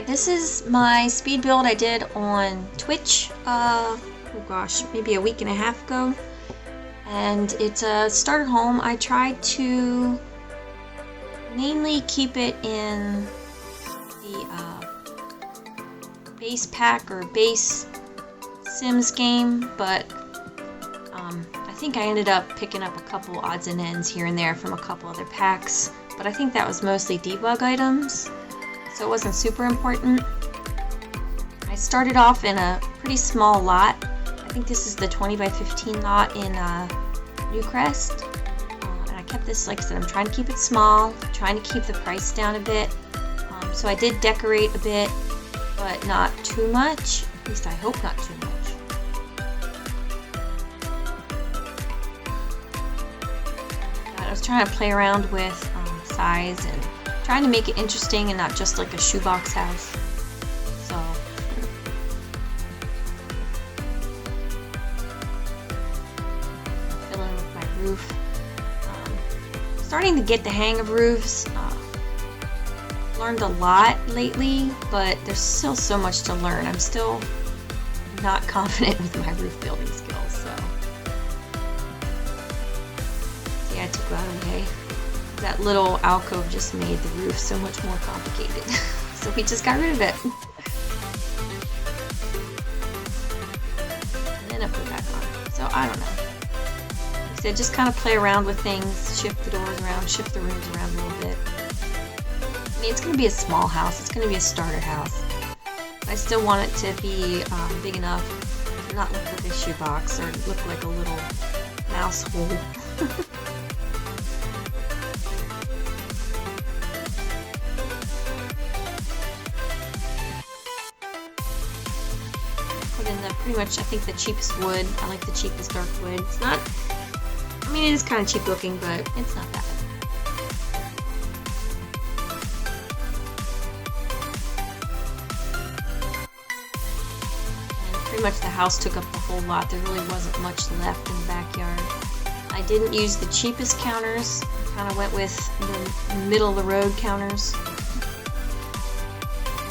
Alright, this is my speed build I did on Twitch, oh gosh, maybe a week and a half ago. And it's a starter home. I tried to mainly keep it in the base pack or base Sims game, but I think I ended up picking up a couple odds and ends here and there from a couple other packs, but I think that was mostly debug items, so it wasn't super important. I started off in a pretty small lot. I think this is the 20 by 15 lot in Newcrest, and I kept this, like I said, I'm trying to keep it small, trying to keep the price down a bit, so I did decorate a bit, but not too much, at least I hope not too much. I was trying to play around with size and trying to make it interesting and not just like a shoebox house. So fill in with my roof. Starting to get the hang of roofs. Learned a lot lately, but there's still so much to learn. I'm still not confident with my roof building skills, so see, I took that away. That little alcove just made the roof so much more complicated. So we just got rid of it. And then I put it back on. So I don't know. Like I said, just kind of play around with things, shift the doors around, shift the rooms around a little bit. I mean, it's going to be a small house. It's going to be a starter house. I still want it to be big enough to not look like a shoebox or look like a little mouse hole. Put in the pretty much, I think, the cheapest wood. I like the cheapest dark wood. It's not, I mean, it is kind of cheap looking, but it's not that. Pretty much the house took up the whole lot. There really wasn't much left in the backyard. I didn't use the cheapest counters. I kind of went with the middle of the road counters.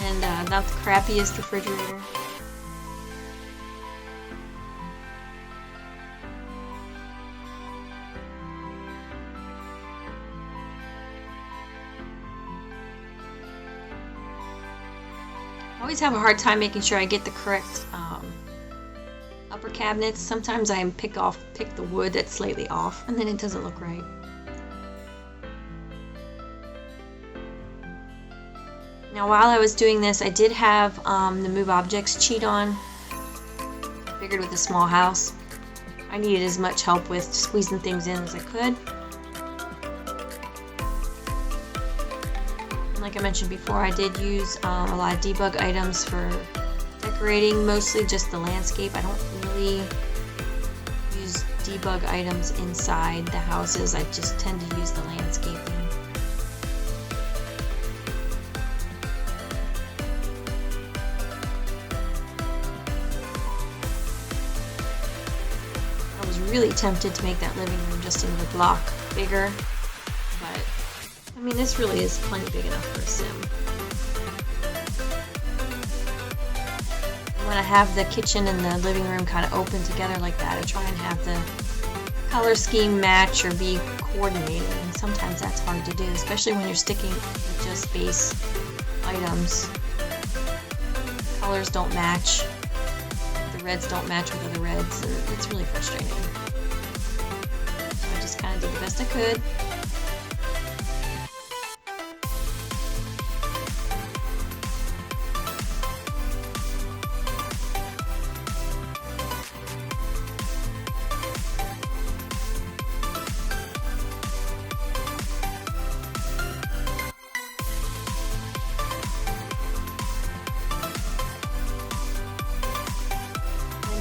And not the crappiest refrigerator. I always have a hard time making sure I get the correct upper cabinets. Sometimes I pick the wood that's slightly off, and then it doesn't look right. Now, while I was doing this, I did have the Move Objects cheat on. I figured with a small house, I needed as much help with squeezing things in as I could. Like I mentioned before, I did use a lot of debug items for decorating, mostly just the landscape. I don't really use debug items inside the houses. I just tend to use the landscaping. I was really tempted to make that living room just another block bigger, but I mean, this really is plenty big enough for a sim. When I have the kitchen and the living room kind of open together like that, I try and have the color scheme match or be coordinated, and sometimes that's hard to do, especially when you're sticking with just base items. Colors don't match. The reds don't match with other reds. It's really frustrating. So I just kind of did the best I could.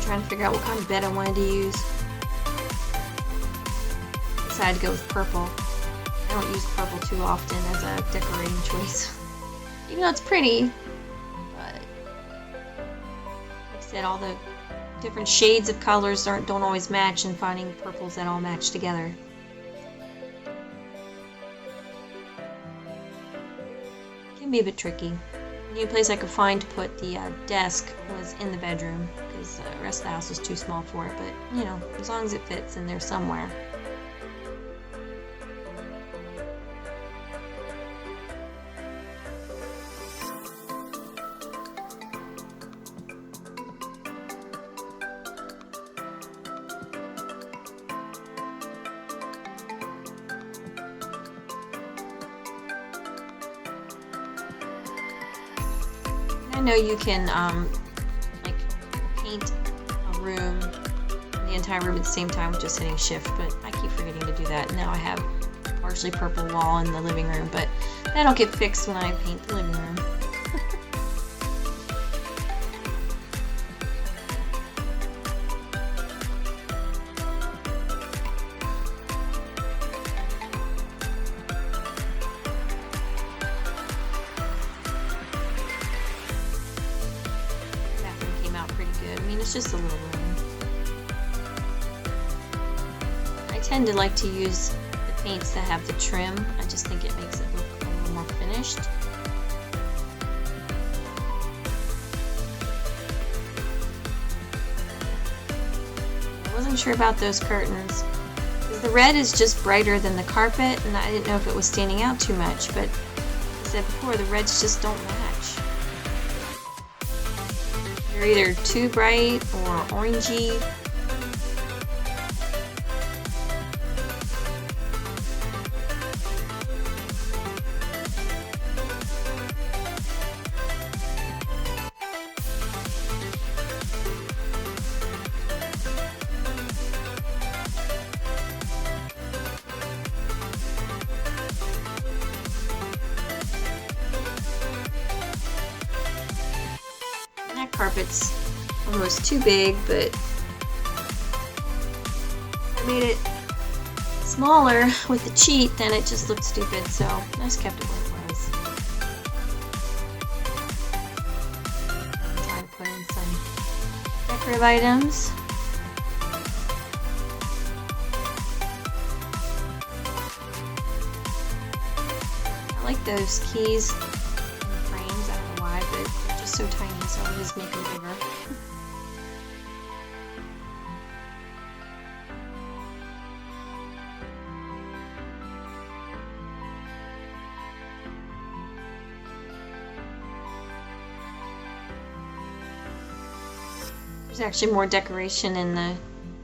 Trying to figure out what kind of bed I wanted to use. Decided to go with purple. I don't use purple too often as a decorating choice. Even though it's pretty, but like I said, all the different shades of colors don't always match, and finding purples that all match together. Can be a bit tricky. The only place I could find to put the desk was in the bedroom because the rest of the house was too small for it, but you know, as long as it fits in there somewhere. I know you can like paint a room, the entire room at the same time with just hitting shift, but I keep forgetting to do that. Now I have partially purple wall in the living room, but that'll get fixed when I paint the living room. It's just a little room. I tend to like to use the paints that have the trim. I just think it makes it look a little more finished. I wasn't sure about those curtains. The red is just brighter than the carpet, and I didn't know if it was standing out too much, but as I said before, the reds just don't match. They're either too bright or orangey. That carpet's almost too big, but I made it smaller with the cheat, then it just looked stupid, so I just kept it where it was. I'm trying to put in some decorative items. I like those keys in the frames, I don't know why, but they're just so tiny, so I'll just make them bigger. There's actually more decoration in the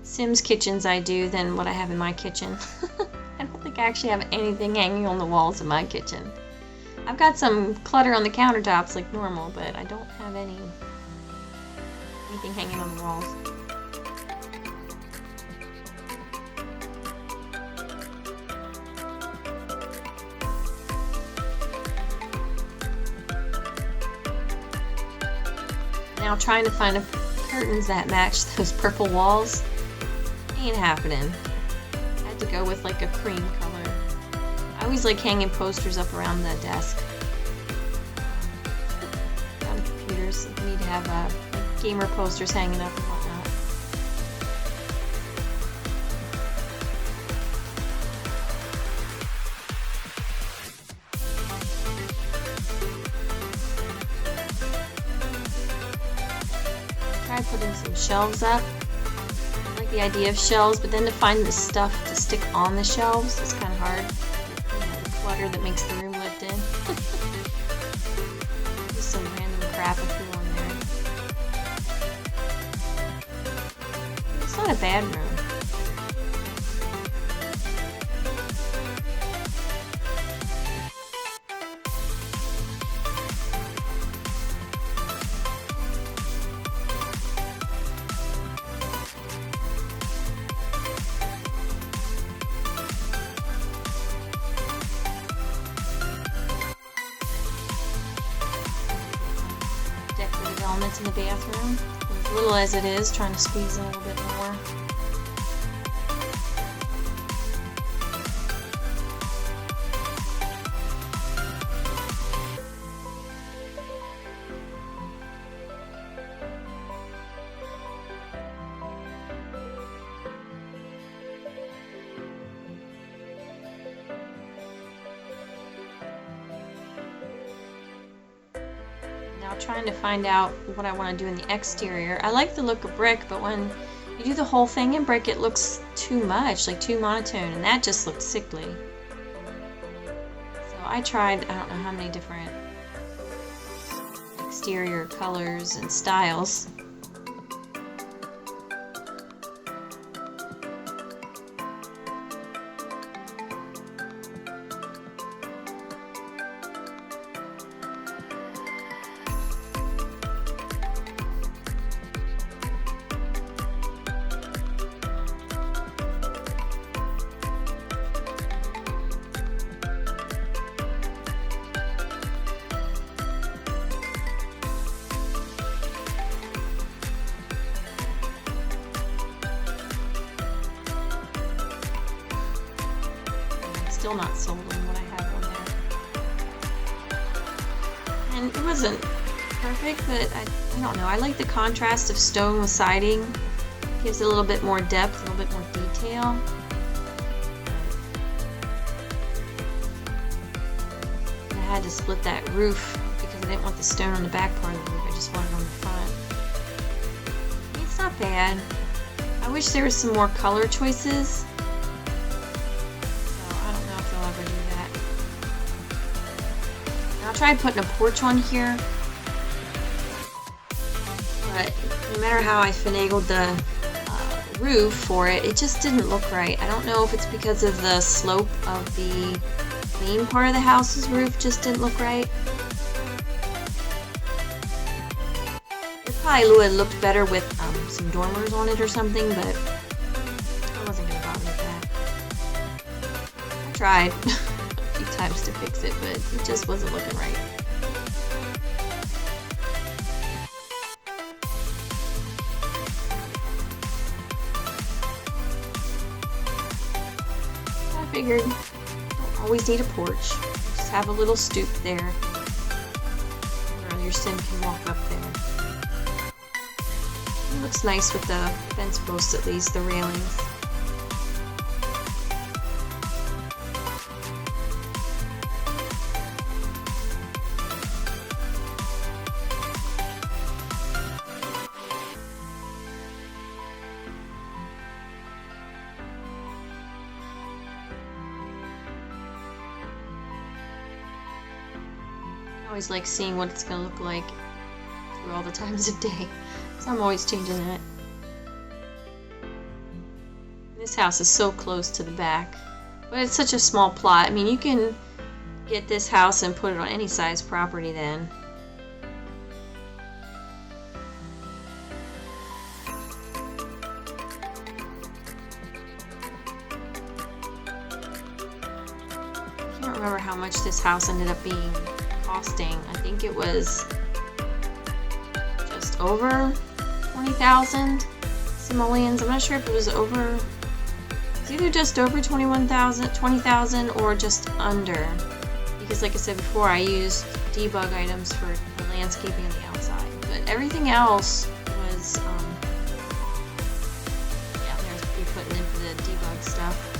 Sims kitchens I do than what I have in my kitchen. I don't think I actually have anything hanging on the walls in my kitchen. I've got some clutter on the countertops like normal, but I don't have anything hanging on the walls. Now trying to find curtains that match those purple walls ain't happening. I had to go with like a cream color. I always like hanging posters up around the desk. On computers, you need to have like gamer posters hanging up and whatnot. Try putting some shelves up. I like the idea of shelves, but then to find the stuff to stick on the shelves is kind of hard. You know, the clutter that makes the room lived in. Just some random crap I threw on there. It's not a bad room. Decorative elements in the bathroom. As little as it is, trying to squeeze in a little bit more. while trying to find out what I want to do in the exterior. I like the look of brick, but when you do the whole thing in brick, it looks too much, like too monotone, and that just looks sickly. So I tried, I don't know how many different exterior colors and styles. Still not sold on what I have on there. And it wasn't perfect, but I don't know. I like the contrast of stone with siding. It gives it a little bit more depth, a little bit more detail. And I had to split that roof because I didn't want the stone on the back part of the roof. I just wanted it on the front. I mean, it's not bad. I wish there was some more color choices. I tried putting a porch on here, but no matter how I finagled the roof for it, it just didn't look right. I don't know if it's because of the slope of the main part of the house's roof just didn't look right. It probably would have looked better with some dormers on it or something, but I wasn't going to bother with that. I tried a few times to fix it, but it just wasn't looking right. I figured you don't always need a porch. Just have a little stoop there where your sim can walk up there. It looks nice with the fence posts, at least, the railings. I always like seeing what it's going to look like through all the times of day, so I'm always changing it. This house is so close to the back, but it's such a small plot. I mean, you can get this house and put it on any size property then. I can't remember how much this house ended up being costing. I think it was just over 20,000 simoleons. I'm not sure if it was over. It's either just over 20,000 or just under. Because like I said before, I used debug items for the landscaping on the outside. But everything else was, yeah, there's me putting in for the debug stuff.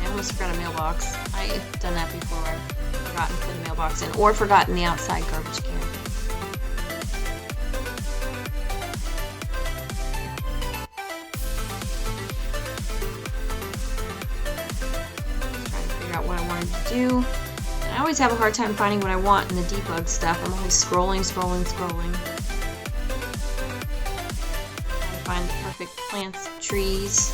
I almost forgot a mailbox. I've done that before. I've forgotten to put the mailbox in, or forgotten the outside garbage can. What I wanted to do. And I always have a hard time finding what I want in the debug stuff. I'm always scrolling. Trying to find the perfect plants, trees.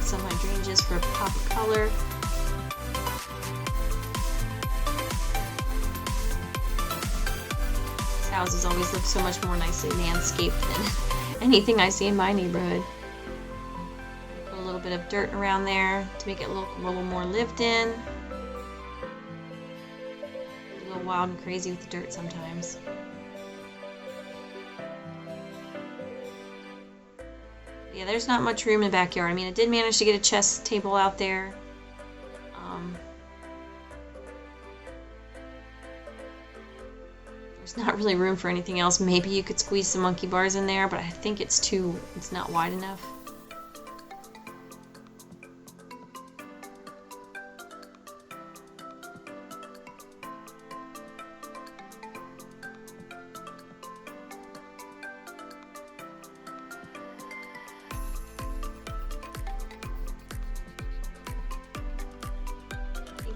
Some hydrangeas for a pop of color. These houses always look so much more nicely landscaped than anything I see in my neighborhood. Put a little bit of dirt around there to make it look a little more lived in. A little wild and crazy with the dirt Yeah, there's not much room in the backyard. I mean, I did manage to get a chess table out there. There's not really room for anything else. Maybe you could squeeze some monkey bars in there, but I think it's not wide enough.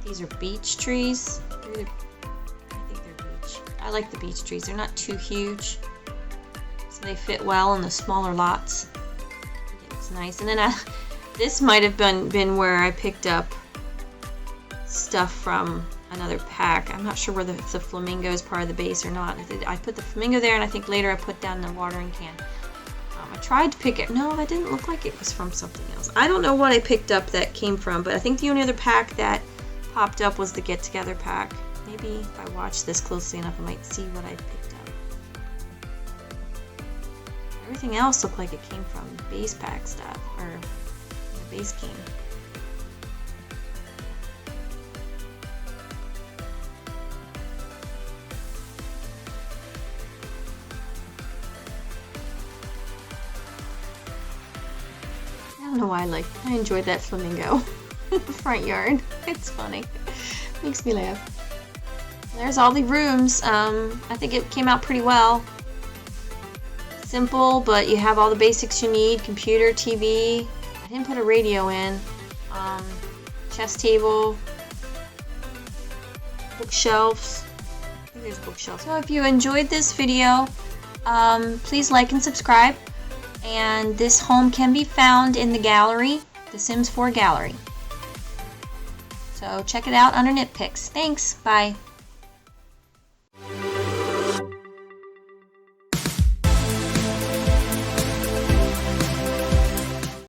These are beech trees. I think they're beech. I like the beech trees. They're not too huge, so they fit well in the smaller lots. It's nice. And then this might have been where I picked up stuff from another pack. I'm not sure whether the flamingo is part of the base or not. I put the flamingo there, and I think later I put down the watering can. I tried to pick it. No, that didn't look like it was from something else. I don't know what I picked up that came from, but I think the only other pack that popped up was the Get Together pack. Maybe if I watch this closely enough, I might see what I picked up. Everything else looked like it came from base pack stuff, or the base game. I don't know why I enjoyed that flamingo. Front yard. It's funny. Makes me laugh. There's all the rooms. I think it came out pretty well. Simple, but you have all the basics you need. Computer, TV. I didn't put a radio in. Chess table. Bookshelves. I think there's bookshelves. So if you enjoyed this video, please like and subscribe. And this home can be found in the gallery, the Sims 4 gallery. So check it out under Knitpix. Thanks. Bye.